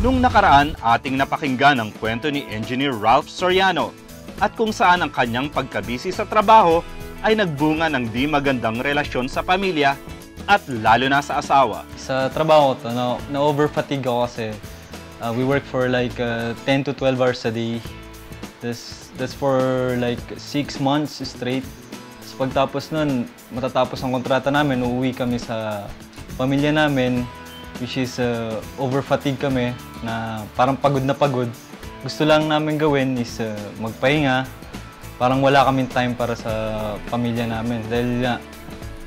Nung nakaraan, ating napakinggan ang kwento ni Engineer Ralph Soriano at kung saan ang kanyang pagkabisi sa trabaho ay nagbunga ng di magandang relasyon sa pamilya at lalo na sa asawa. Sa trabaho ko to, na-overfatigue ako kasi we work for like 10 to 12 hours a day. That's for like 6 months straight. So pagtapos nun, matatapos ang kontrata namin, uuwi kami sa pamilya namin, which is overfatigue kami na parang pagod na pagod. Gusto lang namin gawin is magpahinga. Parang wala kaming time para sa pamilya namin dahil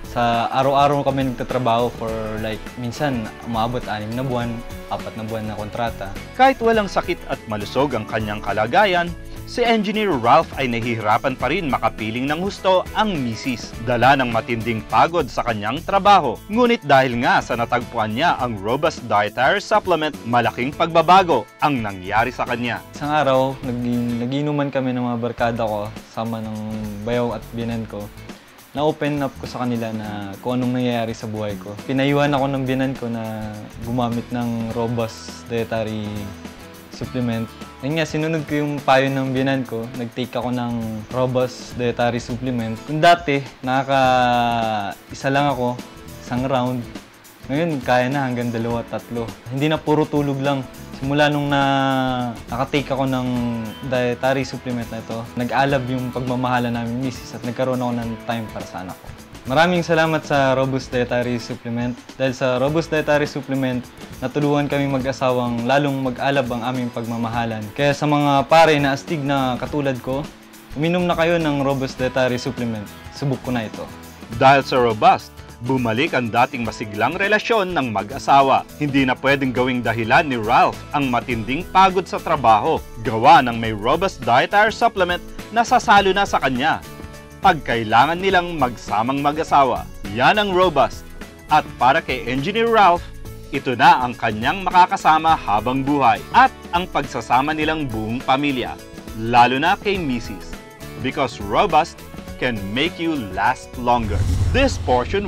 sa araw-araw kami nagtatrabaho for like minsan umabot 6 na buwan, 4 na buwan na kontrata. Kahit walang sakit at malusog ang kanyang kalagayan, si Engineer Ralph ay nahihirapan pa rin makapiling ng husto ang misis. Dala ng matinding pagod sa kanyang trabaho. Ngunit dahil nga sa natagpuan niya ang Robust Dietary Supplement, malaking pagbabago ang nangyari sa kanya. Isang araw, nagiinuman kami ng mga barkada ko, sama ng bayaw at binan ko. Na-open up ko sa kanila na kung anong nangyayari sa buhay ko. Pinayuhan ako ng binan ko na gumamit ng Robust Dietary Supplement. Ayun nga, sinunod ko yung payo ng binan ko. Nag-take ako ng Robust Dietary Supplement. Kung dati, isa lang ako, isang round. Ngayon, kaya na hanggang 2, 3. Hindi na puro tulog lang. Simula nung nakatake ako ng dietary supplement na ito, nag-alab yung pagmamahala namin misis at nagkaroon ako ng time para sa anak ko. Maraming salamat sa Robust Dietary Supplement. Dahil sa Robust Dietary Supplement, natulungan kami mag-asawang lalong mag-alab ang aming pagmamahalan. Kaya sa mga pare na astig na katulad ko, uminom na kayo ng Robust Dietary Supplement. Subok ko na ito. Dahil sa Robust, bumalik ang dating masiglang relasyon ng mag-asawa. Hindi na pwedeng gawing dahilan ni Ralph ang matinding pagod sa trabaho. Gawa ng may Robust Dietary Supplement na sasalo na sa kanya pag kailangan nilang magsamang mag-asawa. Yan ang Robust. At para kay Engineer Ralph, ito na ang kanyang makakasama habang buhay at ang pagsasama nilang buong pamilya, lalo na kay Mrs. Because Robust can make you last longer. This portion